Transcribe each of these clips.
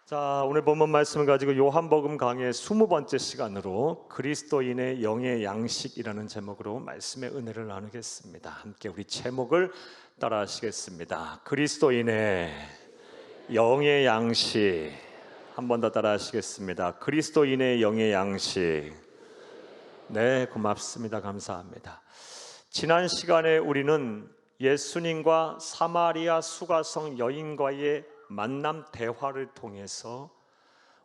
자, 오늘 본문 말씀을 가지고 요한복음 강의 20번째 시간으로 그리스도인의 영의 양식이라는 제목으로 말씀의 은혜를 나누겠습니다. 함께 우리 제목을 따라 하시겠습니다. 그리스도인의 영의 양식. 한 번 더 따라 하시겠습니다. 그리스도인의 영의 양식. 네, 고맙습니다. 감사합니다. 지난 시간에 우리는 예수님과 사마리아 수가성 여인과의 만남 대화를 통해서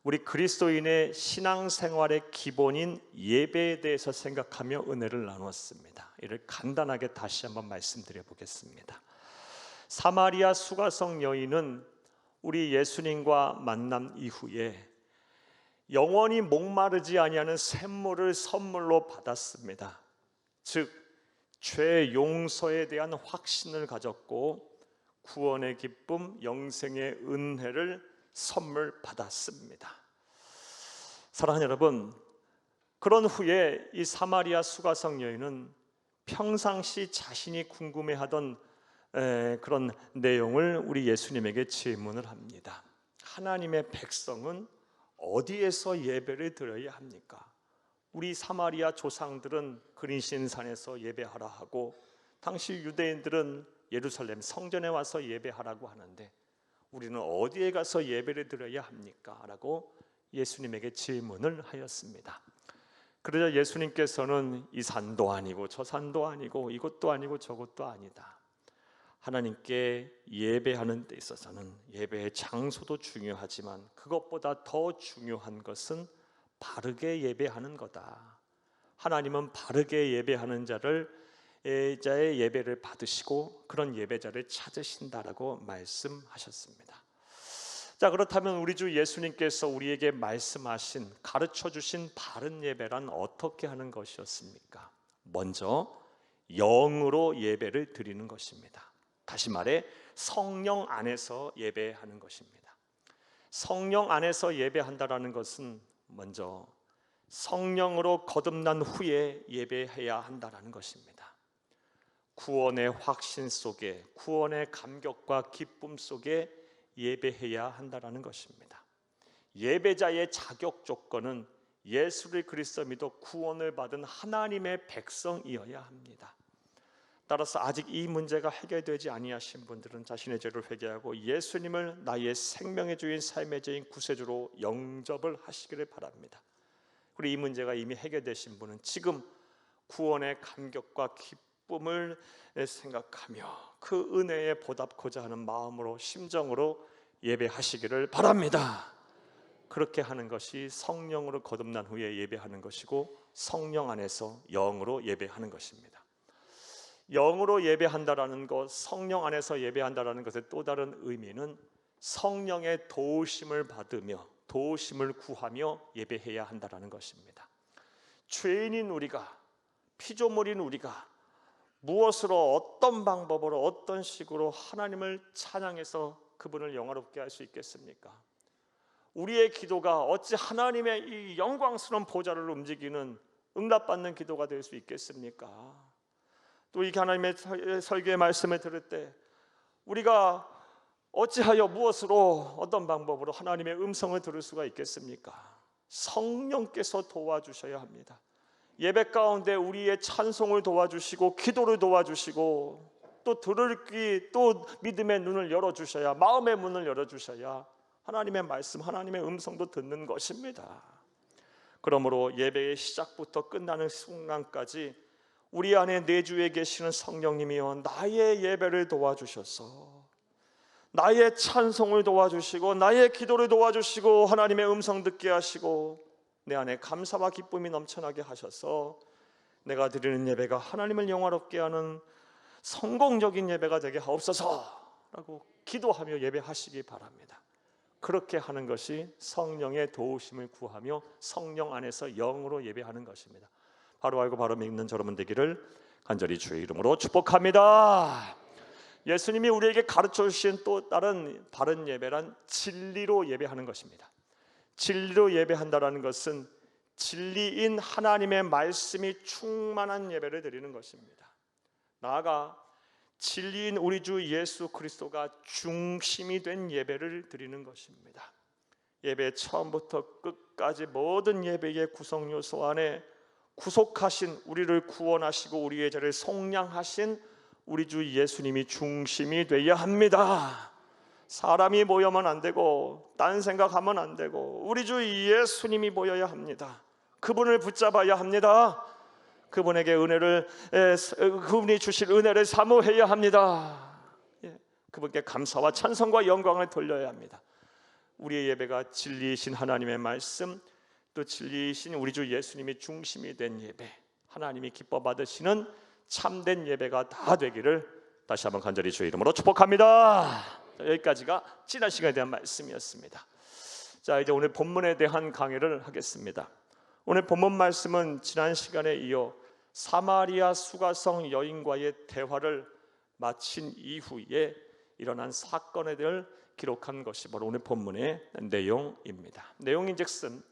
우리 그리스도인의 신앙생활의 기본인 예배에 대해서 생각하며 은혜를 나누었습니다. 이를 간단하게 다시 한번 말씀드려 보겠습니다. 사마리아 수가성 여인은 우리 예수님과 만남 이후에 영원히 목마르지 아니하는 샘물을 선물로 받았습니다. 즉 죄 용서에 대한 확신을 가졌고 구원의 기쁨, 영생의 은혜를 선물 받았습니다. 사랑하는 여러분, 그런 후에 이 사마리아 수가성 여인은 평상시 자신이 궁금해하던 그런 내용을 우리 예수님에게 질문을 합니다. 하나님의 백성은 어디에서 예배를 드려야 합니까? 우리 사마리아 조상들은 그리신산에서 예배하라 하고 당시 유대인들은 예루살렘 성전에 와서 예배하라고 하는데 우리는 어디에 가서 예배를 드려야 합니까? 라고 예수님에게 질문을 하였습니다. 그러자 예수님께서는 이 산도 아니고 저 산도 아니고 이것도 아니고 저것도 아니다. 하나님께 예배하는 데 있어서는 예배의 장소도 중요하지만 그것보다 더 중요한 것은 바르게 예배하는 거다. 하나님은 바르게 예배하는 자의 예배를 받으시고 그런 예배자를 찾으신다라고 말씀하셨습니다. 자, 그렇다면 우리 주 예수님께서 우리에게 말씀하신, 가르쳐 주신 바른 예배란 어떻게 하는 것이었습니까? 먼저 영으로 예배를 드리는 것입니다. 다시 말해 성령 안에서 예배하는 것입니다. 성령 안에서 예배한다라는 것은 먼저 성령으로 거듭난 후에 예배해야 한다라는 것입니다. 구원의 확신 속에, 구원의 감격과 기쁨 속에 예배해야 한다라는 것입니다. 예배자의 자격 조건은 예수를 그리스도 믿어 구원을 받은 하나님의 백성이어야 합니다. 따라서 아직 이 문제가 해결되지 아니하신 분들은 자신의 죄를 회개하고 예수님을 나의 생명의 주인, 삶의 주인, 구세주로 영접을 하시기를 바랍니다. 그리고 이 문제가 이미 해결되신 분은 지금 구원의 감격과 기쁨을 생각하며 그 은혜에 보답고자 하는 마음으로, 심정으로 예배하시기를 바랍니다. 그렇게 하는 것이 성령으로 거듭난 후에 예배하는 것이고 성령 안에서 영으로 예배하는 것입니다. 영으로 예배한다라는 것, 성령 안에서 예배한다라는 것의 또 다른 의미는 성령의 도우심을 받으며 도우심을 구하며 예배해야 한다라는 것입니다. 죄인인 우리가, 피조물인 우리가 무엇으로, 어떤 방법으로, 어떤 식으로 하나님을 찬양해서 그분을 영화롭게 할 수 있겠습니까? 우리의 기도가 어찌 하나님의 이 영광스러운 보좌를 움직이는 응답받는 기도가 될 수 있겠습니까? 또 이렇게 하나님의 설교의 말씀을 들을 때 우리가 어찌하여 무엇으로, 어떤 방법으로 하나님의 음성을 들을 수가 있겠습니까? 성령께서 도와주셔야 합니다. 예배 가운데 우리의 찬송을 도와주시고 기도를 도와주시고 또 들을 귀, 또 믿음의 눈을 열어주셔야, 마음의 문을 열어주셔야 하나님의 말씀, 하나님의 음성도 듣는 것입니다. 그러므로 예배의 시작부터 끝나는 순간까지 우리 안에 내주에 계시는 성령님이여 나의 예배를 도와주셔서 나의 찬송을 도와주시고 나의 기도를 도와주시고 하나님의 음성 듣게 하시고 내 안에 감사와 기쁨이 넘쳐나게 하셔서 내가 드리는 예배가 하나님을 영화롭게 하는 성공적인 예배가 되게 하옵소서라고 기도하며 예배하시기 바랍니다. 그렇게 하는 것이 성령의 도우심을 구하며 성령 안에서 영으로 예배하는 것입니다. 바로 알고 바로 믿는 여러분 되기를 간절히 주의 이름으로 축복합니다. 예수님이 우리에게 가르쳐 주신 또 다른 바른 예배란 진리로 예배하는 것입니다. 진리로 예배한다라는 것은 진리인 하나님의 말씀이 충만한 예배를 드리는 것입니다. 나아가 진리인 우리 주 예수 그리스도가 중심이 된 예배를 드리는 것입니다. 예배 처음부터 끝까지 모든 예배의 구성 요소 안에 구속하신, 우리를 구원하시고 우리의 죄를 속량하신 우리 주 예수님이 중심이 되어야 합니다. 사람이 모여면 안 되고 딴 생각하면 안 되고 우리 주 예수님이 모여야 합니다. 그분을 붙잡아야 합니다. 그분에게 그분이 주실 은혜를 사모해야 합니다. 그분께 감사와 찬송과 영광을 돌려야 합니다. 우리의 예배가 진리이신 하나님의 말씀, 또 진리이신 우리 주 예수님이 중심이 된 예배, 하나님이 기뻐 받으시는 참된 예배가 다 되기를 다시 한번 간절히 주의 이름으로 축복합니다. 여기까지가 지난 시간에 대한 말씀이었습니다. 자, 이제 오늘 본문에 대한 강의를 하겠습니다. 오늘 본문 말씀은 지난 시간에 이어 사마리아 수가성 여인과의 대화를 마친 이후에 일어난 사건에 대해 기록한 것이 바로 오늘 본문의 내용입니다. 내용인즉슨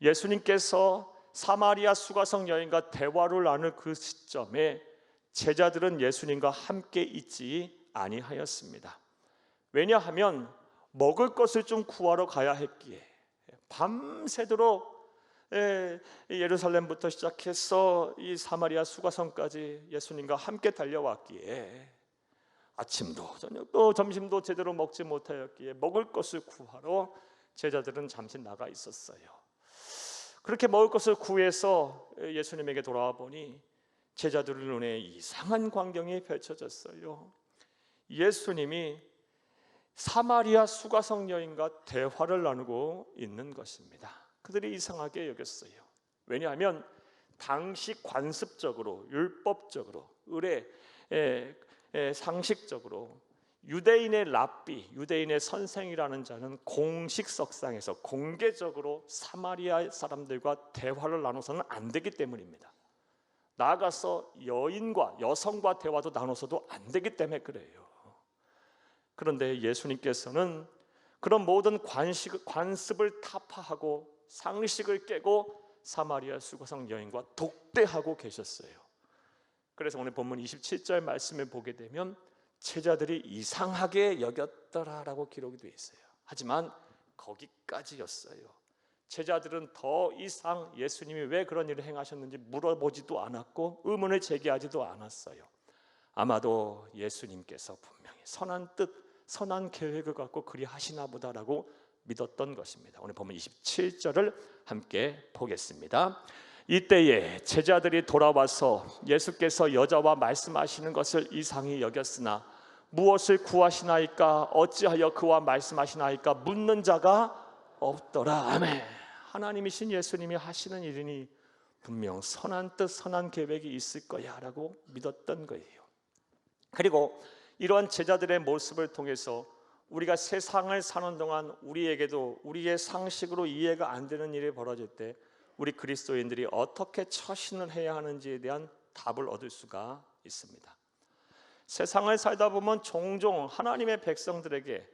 예수님께서 사마리아 수가성 여인과 대화를 나눌 그 시점에 제자들은 예수님과 함께 있지 아니하였습니다. 왜냐하면 먹을 것을 좀 구하러 가야 했기에 밤새도록 예루살렘부터 시작해서 이 사마리아 수가성까지 예수님과 함께 달려왔기에 아침도 저녁도 점심도 제대로 먹지 못하였기에 먹을 것을 구하러 제자들은 잠시 나가 있었어요. 그렇게 먹을 것을 구해서 예수님에게 돌아와 보니 제자들 눈에 이상한 광경이 펼쳐졌어요. 예수님이 사마리아 수가성 여인과 대화를 나누고 있는 것입니다. 그들이 이상하게 여겼어요. 왜냐하면 당시 관습적으로, 율법적으로, 상식적으로 유대인의 랍비, 유대인의 선생이라는 자는 공식석상에서 공개적으로 사마리아 사람들과 대화를 나눠서는 안 되기 때문입니다. 나아가서 여성과 대화도 나눠서도 안 되기 때문에 그래요. 그런데 예수님께서는 그런 모든 관습을 타파하고 상식을 깨고 사마리아 수가성 여인과 독대하고 계셨어요. 그래서 오늘 본문 27절 말씀을 보게 되면 제자들이 이상하게 여겼더라라고 기록이 되어 있어요. 하지만 거기까지였어요. 제자들은 더 이상 예수님이 왜 그런 일을 행하셨는지 물어보지도 않았고 의문을 제기하지도 않았어요. 아마도 예수님께서 분명히 선한 뜻, 선한 계획을 갖고 그리 하시나 보다라고 믿었던 것입니다. 오늘 보면 27절을 함께 보겠습니다. 이때에 제자들이 돌아와서 예수께서 여자와 말씀하시는 것을 이상히 여겼으나 무엇을 구하시나이까 어찌하여 그와 말씀하시나이까 묻는 자가 없더라. 아멘. 하나님이신 예수님이 하시는 일이니 분명 선한 뜻, 선한 계획이 있을 거야 라고 믿었던 거예요. 그리고 이러한 제자들의 모습을 통해서 우리가 세상을 사는 동안 우리에게도 우리의 상식으로 이해가 안 되는 일이 벌어질 때 우리 그리스도인들이 어떻게 처신을 해야 하는지에 대한 답을 얻을 수가 있습니다. 세상을 살다 보면 종종 하나님의 백성들에게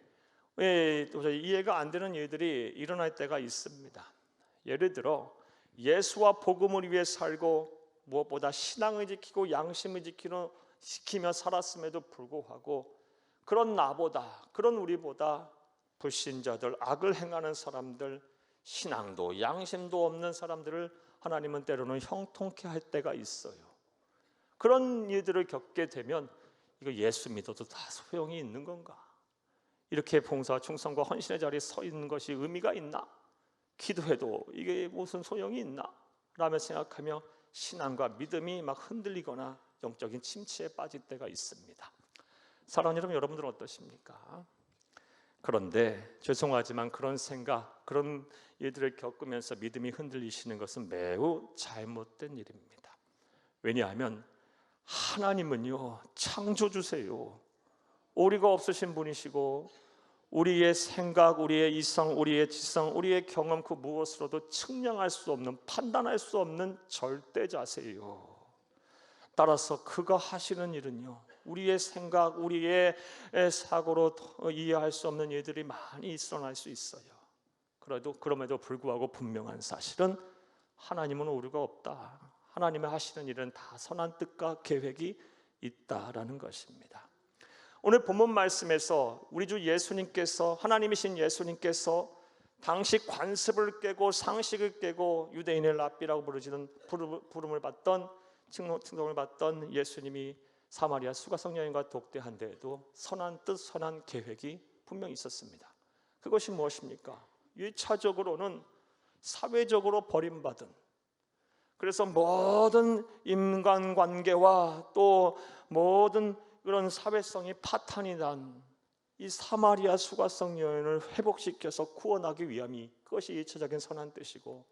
도저히 이해가 안 되는 일들이 일어날 때가 있습니다. 예를 들어 예수와 복음을 위해 살고 무엇보다 신앙을 지키고 양심을 지키며 살았음에도 불구하고 그런 나보다, 그런 우리보다 불신자들, 악을 행하는 사람들, 신앙도 양심도 없는 사람들을 하나님은 때로는 형통케 할 때가 있어요. 그런 일들을 겪게 되면 이거 예수 믿어도 다 소용이 있는 건가? 이렇게 봉사와 충성과 헌신의 자리에 서 있는 것이 의미가 있나? 기도해도 이게 무슨 소용이 있나? 라며 생각하며 신앙과 믿음이 막 흔들리거나 영적인 침체에 빠질 때가 있습니다. 사랑하는 여러분들은 어떠십니까? 그런데 죄송하지만 그런 생각, 그런 일들을 겪으면서 믿음이 흔들리시는 것은 매우 잘못된 일입니다. 왜냐하면 하나님은요 창조주세요. 오리가 없으신 분이시고 우리의 생각, 우리의 이성, 우리의 지성, 우리의 경험 그 무엇으로도 측량할 수 없는, 판단할 수 없는 절대자세요. 따라서 그가 하시는 일은요 우리의 생각, 우리의 사고로 이해할 수 없는 일들이 많이 일어날 수 있어요. 그럼에도 불구하고 분명한 사실은 하나님은 오류가 없다. 하나님의 하시는 일은 다 선한 뜻과 계획이 있다라는 것입니다. 오늘 본문 말씀에서 우리 주 예수님께서, 하나님이신 예수님께서 당시 관습을 깨고 상식을 깨고 유대인의 랍비라고 부르지는 부름을 받던 칭송을 받던 예수님이 사마리아 수가성 여인과 독대한 데에도 선한 뜻, 선한 계획이 분명히 있었습니다. 그것이 무엇입니까? 1차적으로는 사회적으로 버림받은, 그래서 모든 인간관계와 또 모든 그런 사회성이 파탄이 난 이 사마리아 수가성 여인을 회복시켜서 구원하기 위함이, 그것이 1차적인 선한 뜻이고,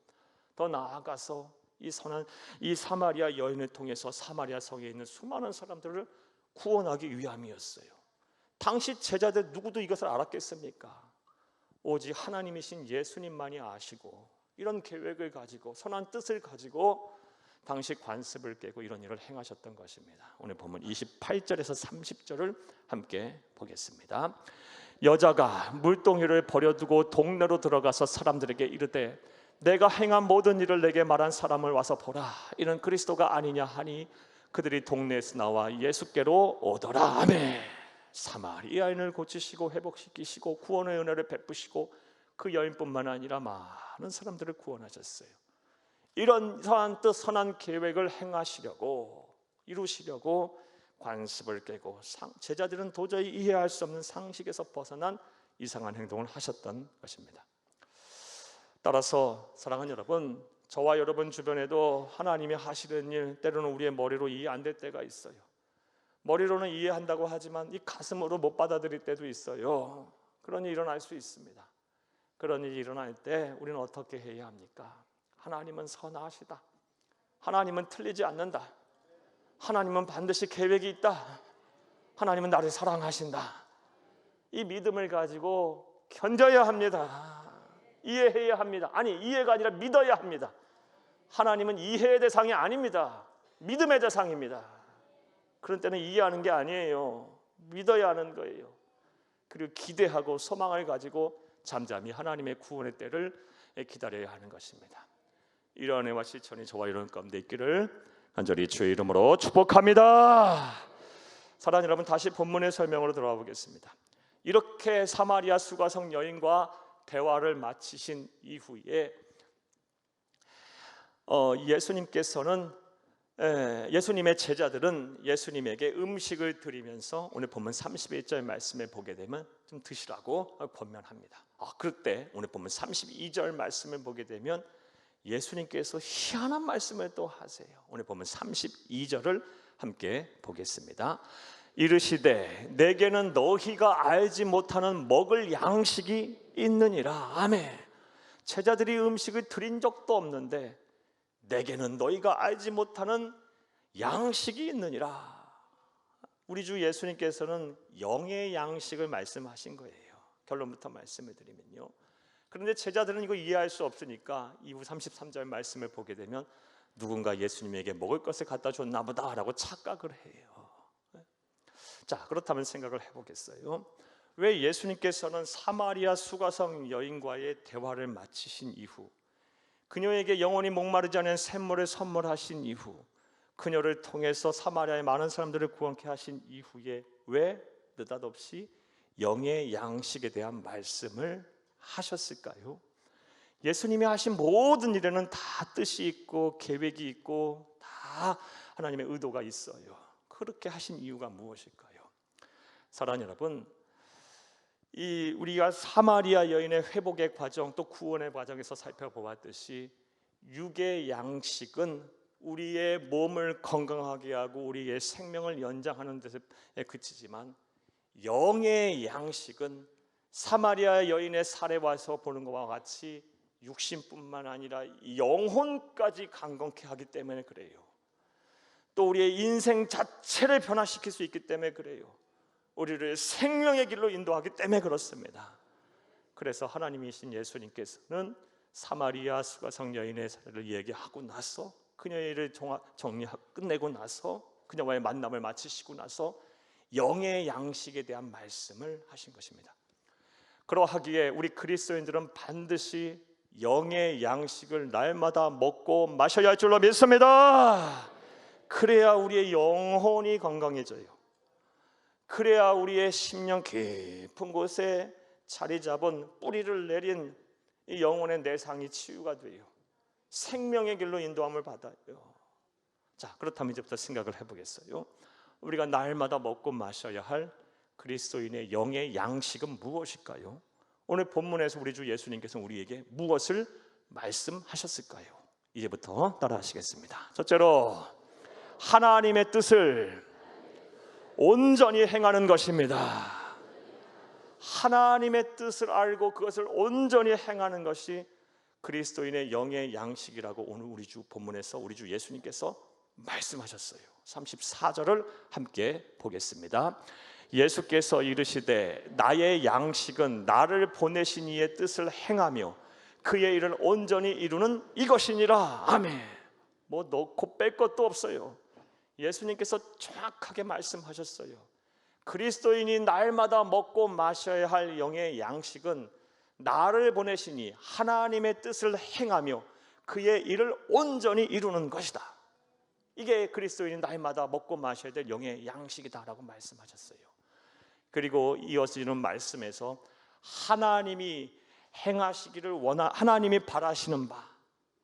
더 나아가서 이 사마리아 여인을 통해서 사마리아 성에 있는 수많은 사람들을 구원하기 위함이었어요. 당시 제자들 누구도 이것을 알았겠습니까? 오직 하나님이신 예수님만이 아시고 이런 계획을 가지고 선한 뜻을 가지고 당시 관습을 깨고 이런 일을 행하셨던 것입니다. 오늘 보면 28절에서 30절을 함께 보겠습니다. 여자가 물동이를 버려두고 동네로 들어가서 사람들에게 이르되 내가 행한 모든 일을 내게 말한 사람을 와서 보라, 이는 그리스도가 아니냐 하니 그들이 동네에서 나와 예수께로 오더라. 아멘. 사마리아인을 고치시고 회복시키시고 구원의 은혜를 베푸시고 그 여인뿐만 아니라 많은 사람들을 구원하셨어요. 이런 선한 뜻, 선한 계획을 행하시려고, 이루시려고 관습을 깨고 제자들은 도저히 이해할 수 없는 상식에서 벗어난 이상한 행동을 하셨던 것입니다. 따라서 사랑하는 여러분, 저와 여러분 주변에도 하나님이 하시는 일 때로는 우리의 머리로 이해 안 될 때가 있어요. 머리로는 이해한다고 하지만 이 가슴으로 못 받아들일 때도 있어요. 그런 일이 일어날 수 있습니다. 그런 일이 일어날 때 우리는 어떻게 해야 합니까? 하나님은 선하시다. 하나님은 틀리지 않는다. 하나님은 반드시 계획이 있다. 하나님은 나를 사랑하신다. 이 믿음을 가지고 견뎌야 합니다. 이해해야 합니다. 아니, 이해가 아니라 믿어야 합니다. 하나님은 이해의 대상이 아닙니다. 믿음의 대상입니다. 그런 때는 이해하는 게 아니에요. 믿어야 하는 거예요. 그리고 기대하고 소망을 가지고 잠잠히 하나님의 구원의 때를 기다려야 하는 것입니다. 이러한 은혜와 실천이 저와 여러분 가운데 있기를 간절히 주의 이름으로 축복합니다. 사랑하는 여러분, 다시 본문의 설명으로 돌아와 보겠습니다. 이렇게 사마리아 수가성 여인과 대화를 마치신 이후에 예수님의 제자들은 예수님에게 음식을 드리면서 오늘 본문 31절 말씀에 보게 되면 좀 드시라고 권면합니다. 그럴 때 오늘 본문 32절 말씀을 보게 되면 예수님께서 희한한 말씀을 또 하세요. 오늘 보면 32절을 함께 보겠습니다. 이르시되 내게는 너희가 알지 못하는 먹을 양식이 있느니라. 아멘. 제자들이 음식을 드린 적도 없는데 내게는 너희가 알지 못하는 양식이 있느니라. 우리 주 예수님께서는 영의 양식을 말씀하신 거예요. 결론부터 말씀을 드리면요, 그런데 제자들은 이거 이해할 수 없으니까 이후 33절 말씀을 보게 되면 누군가 예수님에게 먹을 것을 갖다 줬나 보다라고 착각을 해요. 자, 그렇다면 생각을 해보겠어요. 왜 예수님께서는 사마리아 수가성 여인과의 대화를 마치신 이후, 그녀에게 영원히 목마르지 않은 샘물을 선물하신 이후, 그녀를 통해서 사마리아의 많은 사람들을 구원케 하신 이후에 왜 느닷없이 영의 양식에 대한 말씀을 하셨을까요? 예수님이 하신 모든 일에는 다 뜻이 있고 계획이 있고 다 하나님의 의도가 있어요. 그렇게 하신 이유가 무엇일까요? 사랑하는 여러분, 우리가 사마리아 여인의 회복의 과정 또 구원의 과정에서 살펴보았듯이 육의 양식은 우리의 몸을 건강하게 하고 우리의 생명을 연장하는 데 그치지만 영의 양식은 사마리아 여인의 사례와서 보는 것과 같이 육신뿐만 아니라 영혼까지 강건케 하기 때문에 그래요. 또 우리의 인생 자체를 변화시킬 수 있기 때문에 그래요. 우리를 생명의 길로 인도하기 때문에 그렇습니다. 그래서 하나님이신 예수님께서는 사마리아 수가성 여인의 사례를 얘기하고 나서 그녀의 일을 끝내고 나서 그녀와의 만남을 마치시고 나서 영의 양식에 대한 말씀을 하신 것입니다. 그러하기에 우리 그리스도인들은 반드시 영의 양식을 날마다 먹고 마셔야 할 줄로 믿습니다. 그래야 우리의 영혼이 건강해져요. 그래야 우리의 심령 깊은 곳에 자리 잡은 뿌리를 내린 이 영혼의 내상이 치유가 돼요. 생명의 길로 인도함을 받아요. 자, 그렇다면 이제부터 생각을 해보겠어요. 우리가 날마다 먹고 마셔야 할 그리스도인의 영의 양식은 무엇일까요? 오늘 본문에서 우리 주 예수님께서 우리에게 무엇을 말씀하셨을까요? 이제부터 따라하시겠습니다. 첫째로, 하나님의 뜻을 온전히 행하는 것입니다. 하나님의 뜻을 알고 그것을 온전히 행하는 것이 그리스도인의 영의 양식이라고 오늘 우리 주 본문에서 우리 주 예수님께서 말씀하셨어요. 34절을 함께 보겠습니다. 예수께서 이르시되 나의 양식은 나를 보내신 이의 뜻을 행하며 그의 일을 온전히 이루는 이것이니라. 아멘. 뭐 넣고 뺄 것도 없어요. 예수님께서 정확하게 말씀하셨어요. 그리스도인이 날마다 먹고 마셔야 할 영의 양식은 나를 보내시니 하나님의 뜻을 행하며 그의 일을 온전히 이루는 것이다. 이게 그리스도인이 날마다 먹고 마셔야 될 영의 양식이다라고 말씀하셨어요. 그리고 이어지는 말씀에서 하나님이 행하시기를 하나님이 바라시는 바,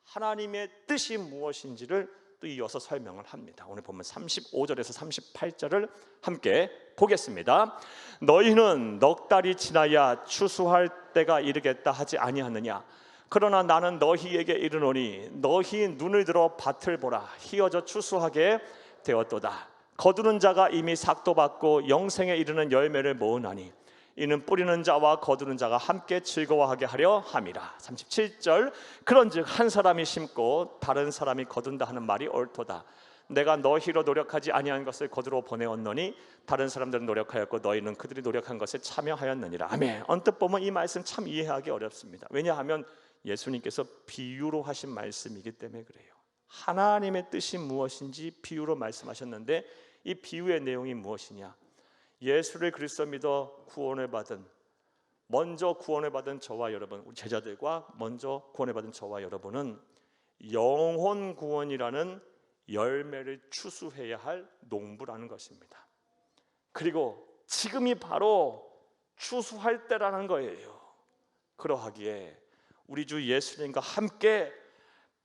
하나님의 뜻이 무엇인지를 또 이어서 설명을 합니다. 오늘 보면 35절에서 38절을 함께 보겠습니다. 너희는 넉 달이 지나야 추수할 때가 이르겠다 하지 아니하느냐? 그러나 나는 너희에게 이르노니 너희 눈을 들어 밭을 보라. 희어져 추수하게 되었도다. 거두는 자가 이미 삭도 받고 영생에 이르는 열매를 모으나니 이는 뿌리는 자와 거두는 자가 함께 즐거워하게 하려 함이라. 37절, 그런즉 한 사람이 심고 다른 사람이 거둔다 하는 말이 옳도다. 내가 너희로 노력하지 아니한 것을 거두러 보내었노니 다른 사람들은 노력하였고 너희는 그들이 노력한 것에 참여하였느니라. 아멘. 언뜻 보면 이 말씀 참 이해하기 어렵습니다. 왜냐하면 예수님께서 비유로 하신 말씀이기 때문에 그래요. 하나님의 뜻이 무엇인지 비유로 말씀하셨는데 이 비유의 내용이 무엇이냐? 예수를 그리스도 믿어 먼저 구원을 받은 저와 여러분, 우리 제자들과 먼저 구원을 받은 저와 여러분은 영혼 구원이라는 열매를 추수해야 할 농부라는 것입니다. 그리고 지금이 바로 추수할 때라는 거예요. 그러하기에 우리 주 예수님과 함께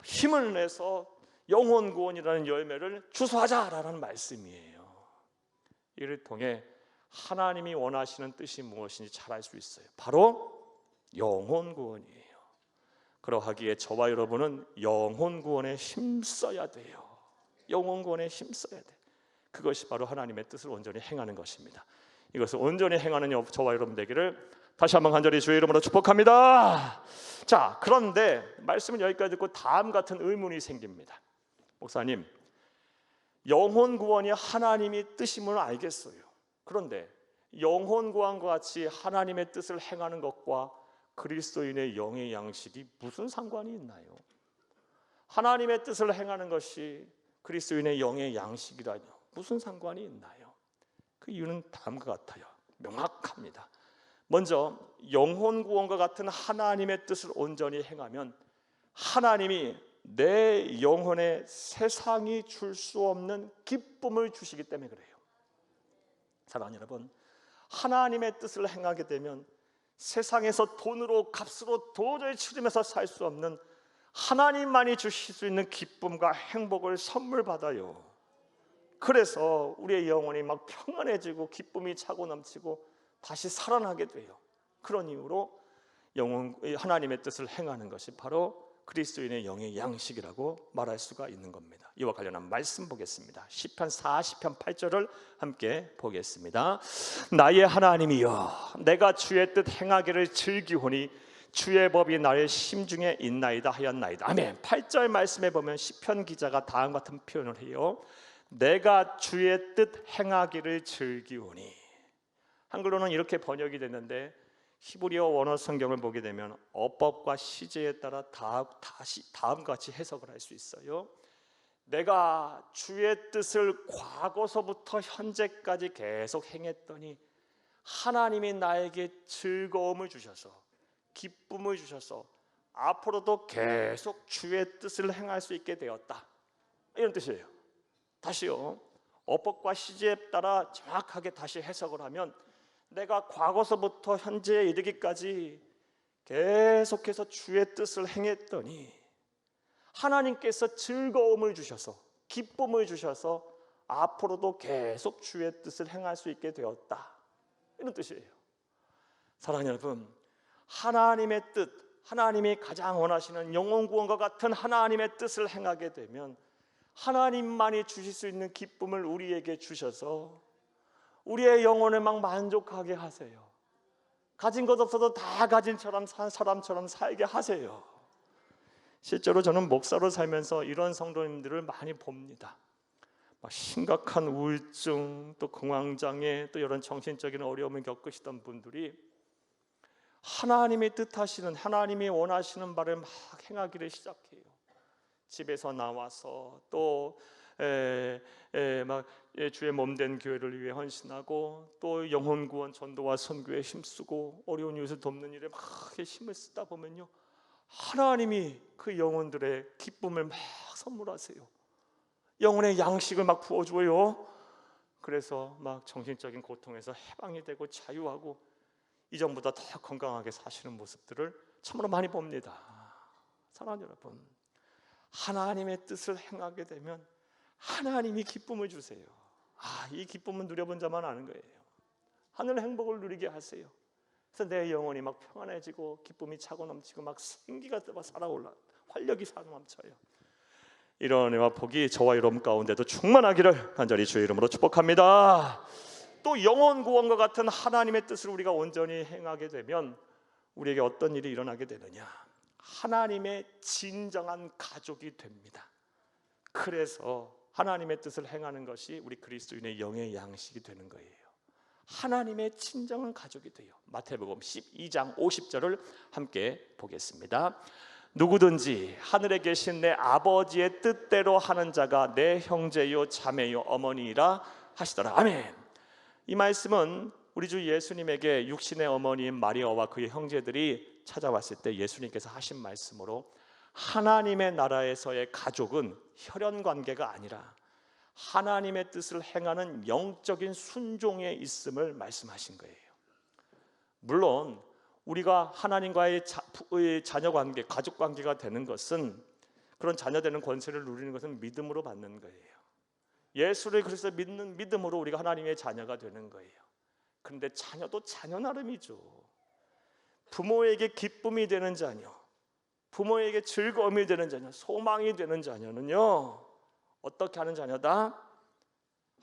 힘을 내서 영혼 구원이라는 열매를 추수하자라는 말씀이에요. 이를 통해 하나님이 원하시는 뜻이 무엇인지 잘 알 수 있어요. 바로 영혼 구원이에요. 그러하기에 저와 여러분은 영혼 구원에 힘써야 돼요. 영혼 구원에 힘써야 돼. 그것이 바로 하나님의 뜻을 온전히 행하는 것입니다. 이것을 온전히 행하는 저와 여러분 되기를 다시 한번 간절히 주의 이름으로 축복합니다. 자, 그런데 말씀을 여기까지 듣고 다음 같은 의문이 생깁니다. 목사님, 영혼 구원이 하나님이 뜻임을 알겠어요. 그런데 영혼 구원과 같이 하나님의 뜻을 행하는 것과 그리스도인의 영의 양식이 무슨 상관이 있나요? 하나님의 뜻을 행하는 것이 그리스도인의 영의 양식이라뇨. 무슨 상관이 있나요? 그 이유는 다음과 같아요. 명확합니다. 먼저 영혼 구원과 같은 하나님의 뜻을 온전히 행하면 하나님이 내 영혼에 세상이 줄 수 없는 기쁨을 주시기 때문에 그래요. 사랑하는 여러분, 하나님의 뜻을 행하게 되면 세상에서 돈으로 값으로 도저히 치르면서 살 수 없는 하나님만이 주실 수 있는 기쁨과 행복을 선물 받아요. 그래서 우리의 영혼이 막 평안해지고 기쁨이 차고 넘치고 다시 살아나게 돼요. 그런 이유로 하나님의 뜻을 행하는 것이 바로 그리스도인의 영의 양식이라고 말할 수가 있는 겁니다. 이와 관련한 말씀 보겠습니다. 시편 40편 8절을 함께 보겠습니다. 나의 하나님이여, 내가 주의 뜻 행하기를 즐기오니 주의 법이 나의 심중에 있나이다 하였나이다. 아멘. 8절 말씀에 보면 시편 기자가 다음 같은 표현을 해요. 내가 주의 뜻 행하기를 즐기오니. 한글로는 이렇게 번역이 됐는데 히브리어 원어 성경을 보게 되면 어법과 시제에 따라 다음 같이 해석을 할 수 있어요. 내가 주의 뜻을 과거서부터 현재까지 계속 행했더니 하나님이 나에게 즐거움을 주셔서 기쁨을 주셔서 앞으로도 계속 주의 뜻을 행할 수 있게 되었다. 이런 뜻이에요. 다시요. 어법과 시제에 따라 정확하게 다시 해석을 하면 내가 과거서부터 현재에 이르기까지 계속해서 주의 뜻을 행했더니 하나님께서 즐거움을 주셔서 기쁨을 주셔서 앞으로도 계속 주의 뜻을 행할 수 있게 되었다, 이런 뜻이에요. 사랑하는 여러분, 하나님의 뜻, 하나님이 가장 원하시는 영혼 구원과 같은 하나님의 뜻을 행하게 되면 하나님만이 주실 수 있는 기쁨을 우리에게 주셔서 우리의 영혼을 막 만족하게 하세요. 가진 것 없어도 다 가진 사람처럼 살게 하세요. 실제로 저는 목사로 살면서 이런 성도님들을 많이 봅니다. 막 심각한 우울증, 또 공황장애, 또 이런 정신적인 어려움을 겪으시던 분들이 하나님이 뜻하시는, 하나님이 원하시는 바를 막 행하기를 시작해요. 집에서 나와서 또 주의 몸된 교회를 위해 헌신하고, 또 영혼 구원 전도와 선교에 힘쓰고, 어려운 이웃을 돕는 일에 막 힘을 쓰다 보면요, 하나님이 그 영혼들의 기쁨을 막 선물하세요. 영혼의 양식을 막 부어줘요. 그래서 막 정신적인 고통에서 해방이 되고 자유하고 이전보다 더 건강하게 사시는 모습들을 참으로 많이 봅니다. 사랑하는 여러분, 하나님의 뜻을 행하게 되면 하나님이 기쁨을 주세요. 이 기쁨은 누려본 자만 아는 거예요. 하늘 행복을 누리게 하세요. 그래서 내 영혼이 막 평안해지고 기쁨이 차고 넘치고 막 생기가 살아올라, 활력이 살아넘쳐요. 이런 은혜와 복이 저와 여러분 가운데도 충만하기를 간절히 주의 이름으로 축복합니다. 또 영혼 구원과 같은 하나님의 뜻을 우리가 온전히 행하게 되면 우리에게 어떤 일이 일어나게 되느냐? 하나님의 진정한 가족이 됩니다. 그래서 하나님의 뜻을 행하는 것이 우리 그리스도인의 영의 양식이 되는 거예요. 하나님의 진정한 가족이 돼요. 마태복음 12장 50절을 함께 보겠습니다. 누구든지 하늘에 계신 내 아버지의 뜻대로 하는 자가 내 형제요 자매요 어머니이라 하시더라. 아멘. 이 말씀은 우리 주 예수님에게 육신의 어머니인 마리아와 그의 형제들이 찾아왔을 때 예수님께서 하신 말씀으로, 하나님의 나라에서의 가족은 혈연 관계가 아니라 하나님의 뜻을 행하는 영적인 순종에 있음을 말씀하신 거예요. 물론 우리가 하나님과의 자녀 관계, 가족 관계가 되는 것은, 그런 자녀되는 권세를 누리는 것은 믿음으로 받는 거예요. 예수를 그래서 믿는 믿음으로 우리가 하나님의 자녀가 되는 거예요. 그런데 자녀도 자녀 나름이죠. 부모에게 기쁨이 되는 자녀, 부모에게 즐거움이 되는 자녀, 소망이 되는 자녀는요, 어떻게 하는 자녀다?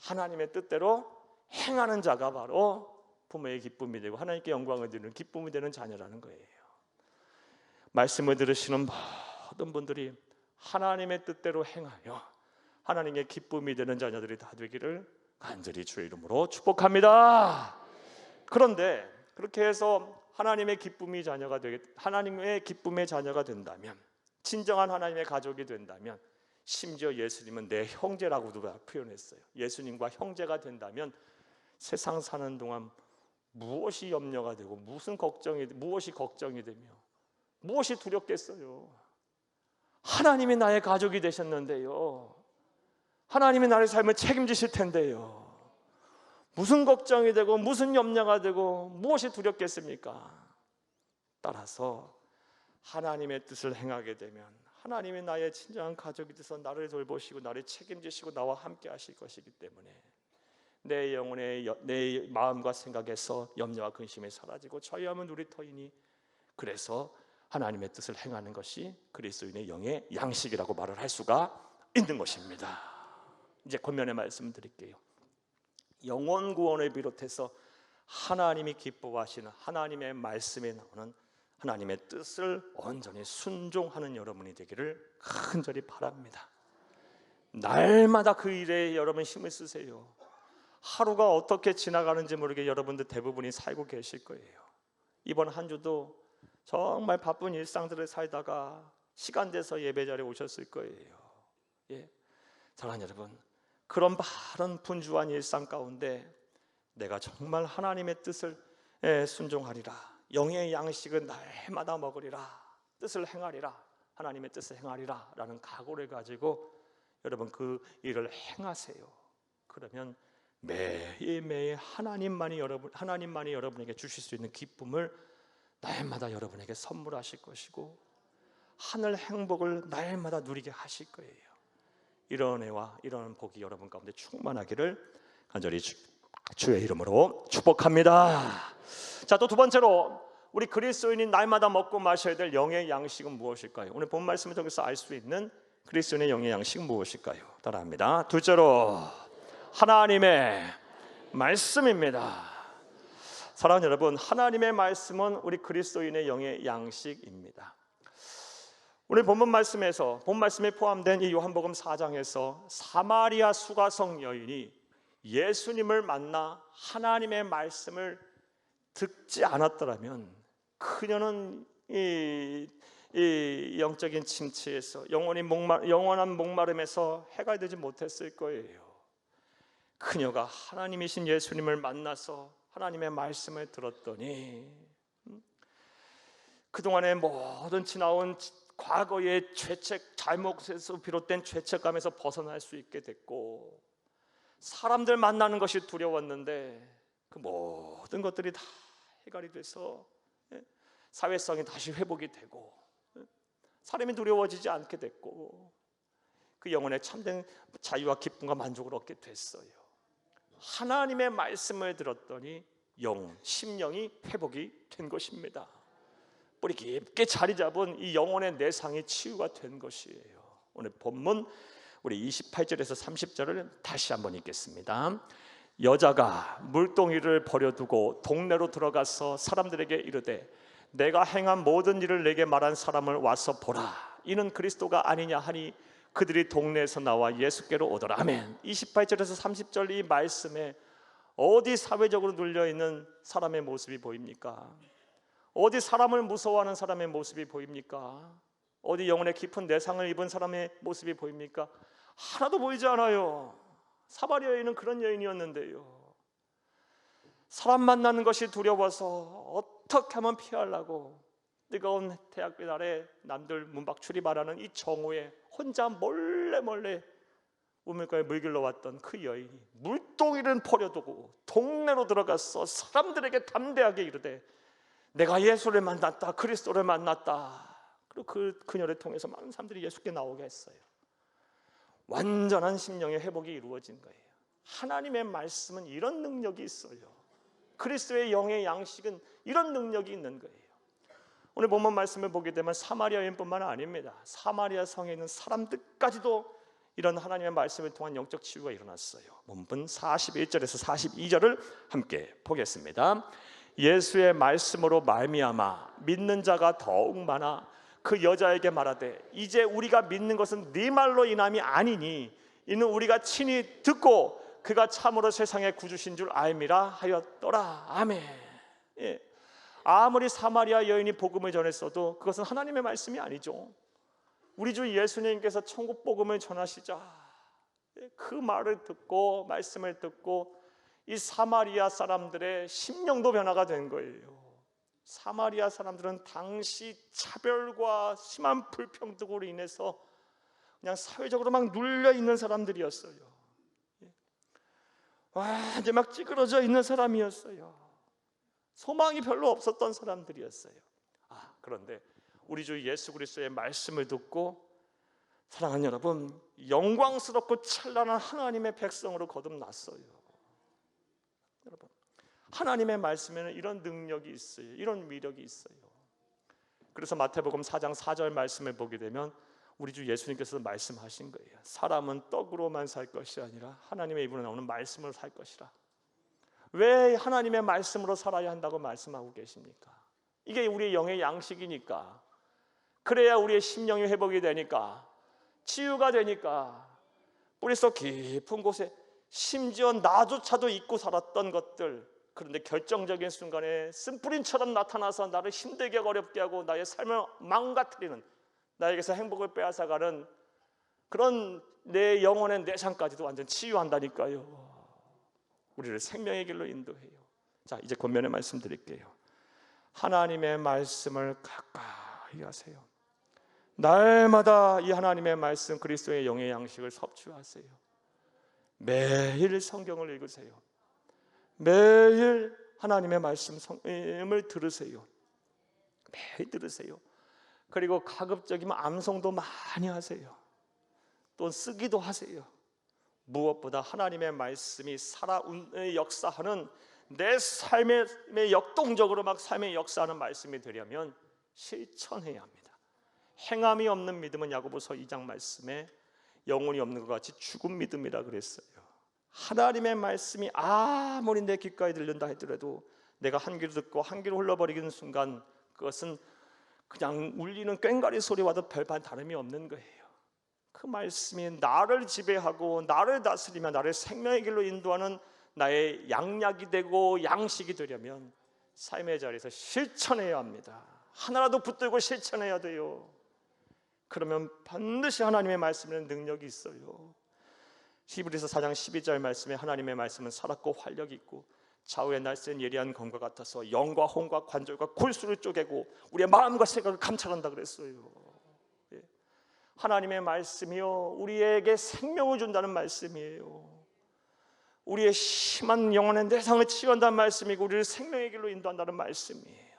하나님의 뜻대로 행하는 자가 바로 부모의 기쁨이 되고 하나님께 영광을 드리는 기쁨이 되는 자녀라는 거예요. 말씀을 들으시는 모든 분들이 하나님의 뜻대로 행하여 하나님의 기쁨이 되는 자녀들이 다 되기를 간절히 주의 이름으로 축복합니다. 그런데 그렇게 해서 하나님의 기쁨의 자녀가 된다면, 진정한 하나님의 가족이 된다면, 심지어 예수님은 내 형제라고도 표현했어요. 예수님과 형제가 된다면 세상 사는 동안 무엇이 염려가 되고 무엇이 걱정이 되며 무엇이 두렵겠어요? 하나님이 나의 가족이 되셨는데요, 하나님이 나의 삶을 책임지실 텐데요, 무슨 걱정이 되고 무슨 염려가 되고 무엇이 두렵겠습니까? 따라서 하나님의 뜻을 행하게 되면 하나님이 나의 진정한 가족이 되서 나를 돌보시고 나를 책임지시고 나와 함께 하실 것이기 때문에 내 영혼의 내 마음과 생각에서 염려와 근심이 사라지고 자유함은 우리 터이니, 그래서 하나님의 뜻을 행하는 것이 그리스도인의 영의 양식이라고 말을 할 수가 있는 것입니다. 이제 권면의 말씀 드릴게요. 영혼 구원을 비롯해서 하나님이 기뻐하시는 하나님의 말씀에 나오는 하나님의 뜻을 온전히 순종하는 여러분이 되기를 간절히 바랍니다. 날마다 그 일에 여러분 힘을 쓰세요. 하루가 어떻게 지나가는지 모르게 여러분들 대부분이 살고 계실 거예요. 이번 한 주도 정말 바쁜 일상들을 살다가 시간 돼서 예배 자리에 오셨을 거예요. 사랑하는 여러분, 그런 바른 분주한 일상 가운데 내가 정말 하나님의 뜻을 순종하리라, 영의 양식은 날마다 먹으리라, 뜻을 행하리라, 하나님의 뜻을 행하리라 라는 각오를 가지고 여러분 그 일을 행하세요. 그러면 매일매일 하나님만이 여러분에게 주실 수 있는 기쁨을 날마다 여러분에게 선물하실 것이고 하늘 행복을 날마다 누리게 하실 거예요. 이런 은혜와 이런 복이 여러분 가운데 충만하기를 간절히 주의 이름으로 축복합니다. 자, 또 두 번째로 우리 그리스도인이 날마다 먹고 마셔야 될 영의 양식은 무엇일까요? 오늘 본 말씀을 통해서 알 수 있는 그리스도인의 영의 양식은 무엇일까요? 따라합니다. 둘째로 하나님의 말씀입니다. 사랑하는 여러분, 하나님의 말씀은 우리 그리스도인의 영의 양식입니다. 오늘 본문 말씀에서 본 말씀에 포함된 이 요한복음 4장에서 사마리아 수가성 여인이 예수님을 만나 하나님의 말씀을 듣지 않았더라면 그녀는 이 영적인 침체에서 영원한 목마름에서 해결되지 못했을 거예요. 그녀가 하나님이신 예수님을 만나서 하나님의 말씀을 들었더니 그동안의 모든 지나온 과거의 죄책, 잘못에서 비롯된 죄책감에서 벗어날 수 있게 됐고, 사람들 만나는 것이 두려웠는데 그 모든 것들이 다 해결이 돼서 사회성이 다시 회복이 되고 사람이 두려워지지 않게 됐고 그 영혼의 참된 자유와 기쁨과 만족을 얻게 됐어요. 하나님의 말씀을 들었더니 심령이 회복이 된 것입니다. 뿌리 깊게 자리 잡은 이 영혼의 내상이 치유가 된 것이에요. 오늘 본문 우리 28절에서 30절을 다시 한번 읽겠습니다. 여자가 물동이를 버려두고 동네로 들어가서 사람들에게 이르되 내가 행한 모든 일을 내게 말한 사람을 와서 보라. 이는 그리스도가 아니냐 하니 그들이 동네에서 나와 예수께로 오더라. 아멘. 28절에서 30절 이 말씀에 어디 사회적으로 눌려있는 사람의 모습이 보입니까? 어디 사람을 무서워하는 사람의 모습이 보입니까? 어디 영혼의 깊은 내상을 입은 사람의 모습이 보입니까? 하나도 보이지 않아요. 사마리아 여인은 그런 여인이었는데요. 사람 만나는 것이 두려워서 어떻게 하면 피하려고 뜨거운 태양빛 아래 남들 문밖 출입하라는 이 정오에 혼자 몰래 우물가에 물 길러 왔던 그 여인이 물동이를 버려두고 동네로 들어가서 사람들에게 담대하게 이르되 내가 예수를 만났다, 그리스도를 만났다. 그리고 그녀를 통해서 많은 사람들이 예수께 나오게 했어요. 완전한 심령의 회복이 이루어진 거예요. 하나님의 말씀은 이런 능력이 있어요. 그리스도의 영의 양식은 이런 능력이 있는 거예요. 오늘 본문 말씀을 보게 되면 사마리아인뿐만 아닙니다. 사마리아 성에 있는 사람들까지도 이런 하나님의 말씀을 통한 영적 치유가 일어났어요. 본문 41절에서 42절을 함께 보겠습니다. 예수의 말씀으로 말미암아 믿는 자가 더욱 많아 그 여자에게 말하되 이제 우리가 믿는 것은 네 말로 인함이 아니니 이는 우리가 친히 듣고 그가 참으로 세상의 구주신 줄 알미라 하였더라. 아멘. 예. 아무리 사마리아 여인이 복음을 전했어도 그것은 하나님의 말씀이 아니죠. 우리 주 예수님께서 천국 복음을 전하시자 그 말을 듣고 말씀을 듣고 이 사마리아 사람들의 심령도 변화가 된 거예요. 사마리아 사람들은 당시 차별과 심한 불평등으로 인해서 그냥 사회적으로 막 눌려 있는 사람들이었어요. 완전 막 찌그러져 있는 사람이었어요. 소망이 별로 없었던 사람들이었어요. 그런데 우리 주 예수 그리스도의 말씀을 듣고 사랑하는 여러분, 영광스럽고 찬란한 하나님의 백성으로 거듭났어요. 여러분, 하나님의 말씀에는 이런 능력이 있어요. 이런 위력이 있어요. 그래서 마태복음 4장 4절 말씀을 보게 되면 우리 주 예수님께서 말씀하신 거예요. 사람은 떡으로만 살 것이 아니라 하나님의 입으로 나오는 말씀으로 살 것이라. 왜 하나님의 말씀으로 살아야 한다고 말씀하고 계십니까? 이게 우리의 영의 양식이니까. 그래야 우리의 심령이 회복이 되니까, 치유가 되니까. 뿌리속 깊은 곳에 심지어 나조차도 잊고 살았던 것들, 그런데 결정적인 순간에 쓴뿌림처럼 나타나서 나를 힘들게 어렵게 하고 나의 삶을 망가뜨리는, 나에게서 행복을 빼앗아가는 그런 내 영혼의 내상까지도 완전 치유한다니까요. 우리를 생명의 길로 인도해요. 자, 이제 권면의 말씀 드릴게요. 하나님의 말씀을 가까이 하세요. 날마다 이 하나님의 말씀, 그리스도의 영의 양식을 섭취하세요. 매일 성경을 읽으세요. 매일 하나님의 말씀을 들으세요. 매일 들으세요. 그리고 가급적이면 암송도 많이 하세요. 또 쓰기도 하세요. 무엇보다 하나님의 말씀이 살아 역사하는 내 삶의 역동적으로 막 삶의 역사하는 말씀이 되려면 실천해야 합니다. 행함이 없는 믿음은 야고보서 2장 말씀에 영혼이 없는 것 같이 죽은 믿음이라 그랬어요. 하나님의 말씀이 아무리 내 귓가에 들린다 하더라도 내가 한 귀로 듣고 한 귀로 흘러버리는 순간 그것은 그냥 울리는 꽹과리 소리와도 별반 다름이 없는 거예요. 그 말씀이 나를 지배하고 나를 다스리며 나를 생명의 길로 인도하는 나의 양약이 되고 양식이 되려면 삶의 자리에서 실천해야 합니다. 하나라도 붙들고 실천해야 돼요. 그러면 반드시 하나님의 말씀에는 능력이 있어요. 히브리서 4장 12절 말씀에 하나님의 말씀은 살았고 활력이 있고 좌우의 날쌘 예리한 검과 같아서 영과 혼과 관절과 골수를 쪼개고 우리의 마음과 생각을 감찰한다 그랬어요. 하나님의 말씀이요 우리에게 생명을 준다는 말씀이에요. 우리의 심한 영혼의 내상을 치유한다는 말씀이고 우리를 생명의 길로 인도한다는 말씀이에요.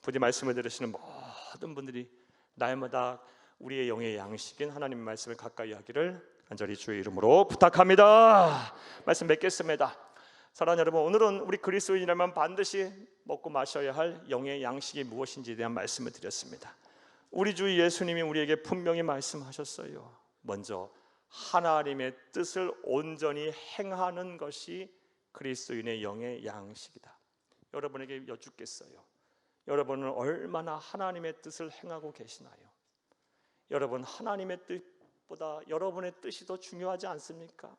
부디 말씀을 들으시는 모든 분들이 날마다 우리의 영의 양식인 하나님의 말씀을 가까이 하기를 간절히 주의 이름으로 부탁합니다. 말씀 맺겠습니다. 사랑하는 여러분, 오늘은 우리 그리스도인이라면 반드시 먹고 마셔야 할 영의 양식이 무엇인지에 대한 말씀을 드렸습니다. 우리 주 예수님이 우리에게 분명히 말씀하셨어요. 먼저 하나님의 뜻을 온전히 행하는 것이 그리스도인의 영의 양식이다. 여러분에게 여쭙겠어요. 여러분은 얼마나 하나님의 뜻을 행하고 계시나요? 여러분, 하나님의 뜻보다 여러분의 뜻이 더 중요하지 않습니까?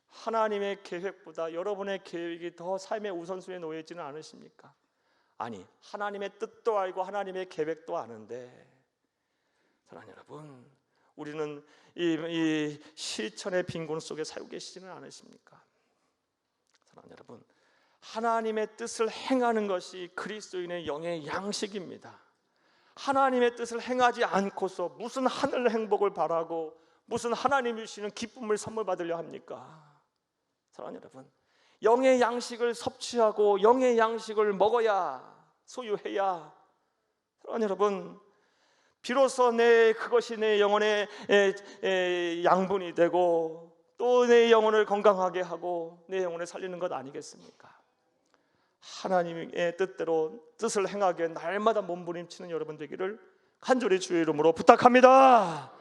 하나님의 계획보다 여러분의 계획이 더 삶의 우선순위에 놓여 있지는 않으십니까? 아니, 하나님의 뜻도 알고 하나님의 계획도 아는데, 사랑하는 여러분, 우리는 이 실천의 빈곤 속에 살고 계시지는 않으십니까? 사랑하는 여러분, 하나님의 뜻을 행하는 것이 그리스도인의 영의 양식입니다. 하나님의 뜻을 행하지 않고서 무슨 하늘 행복을 바라고 무슨 하나님이 주시는 기쁨을 선물 받으려 합니까? 사랑하는 여러분, 영의 양식을 섭취하고 영의 양식을 먹어야, 소유해야, 사랑하는 여러분, 비로소 그것이 내 영혼의 양분이 되고 또 내 영혼을 건강하게 하고 내 영혼을 살리는 것 아니겠습니까? 하나님의 뜻대로 뜻을 행하기에 날마다 몸부림치는 여러분 되기를 간절히 주의 이름으로 부탁합니다.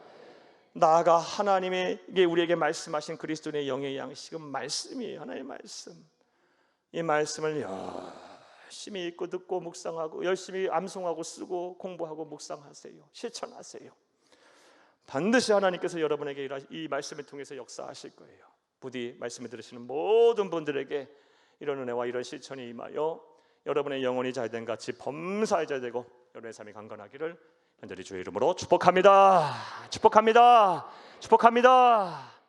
나아가 하나님에게 우리에게 말씀하신 그리스도의 영의 양식은 말씀이에요. 하나님의 말씀. 이 말씀을 열심히 읽고 듣고 묵상하고 열심히 암송하고 쓰고 공부하고 묵상하세요. 실천하세요. 반드시 하나님께서 여러분에게 이 말씀을 통해서 역사하실 거예요. 부디 말씀을 들으시는 모든 분들에게 이런 은혜와 이런 실천이 임하여 여러분의 영혼이 잘된 같이 범사에 잘되고 여러분의 삶이 강건하기를 간절히 주의 이름으로 축복합니다. 축복합니다. 축복합니다.